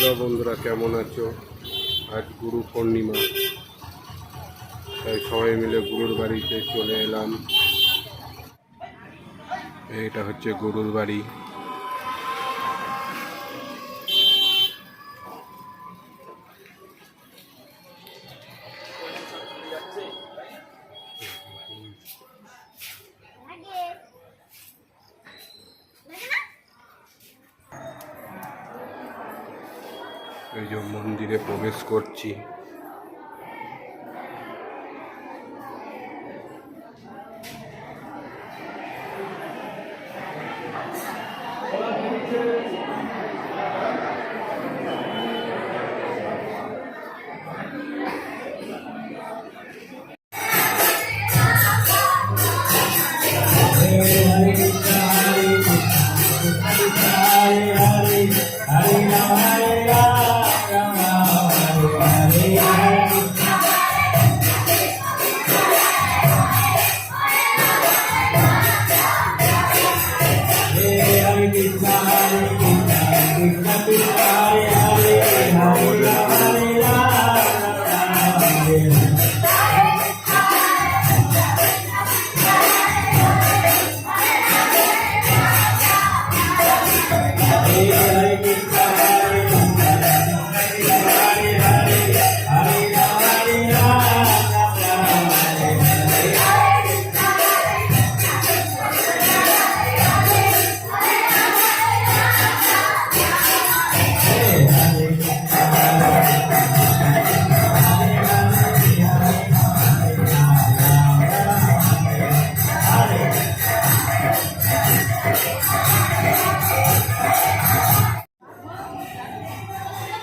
Hello বন্ধুরা, কেমন আছো? আজ গুরু পূর্ণিমা, তাই সবাই মিলে গুরুর বাড়িতে চলে এলাম। এটা হচ্ছে গুরুর বাড়ি। এই যে মন্দিরে প্রবেশ করছি।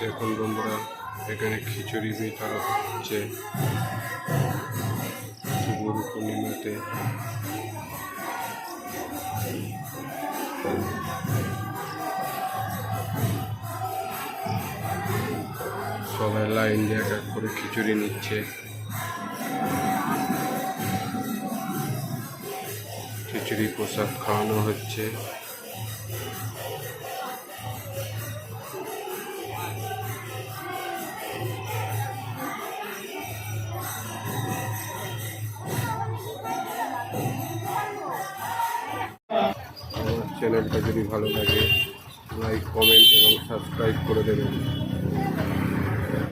দেখুন বন্ধুরা, এখানে খিচুড়ি বিতরণ হচ্ছে গুরু পূর্ণিমাতে। সবাই লাইন দিয়ে এক এক করে খিচুড়ি নিচ্ছে। খিচুড়ি প্রসাদ খাওয়ানো হচ্ছে। আমার চ্যানেলটা যদি ভালো লাগে, লাইক, কমেন্ট এবং সাবস্ক্রাইব করে দেবেন।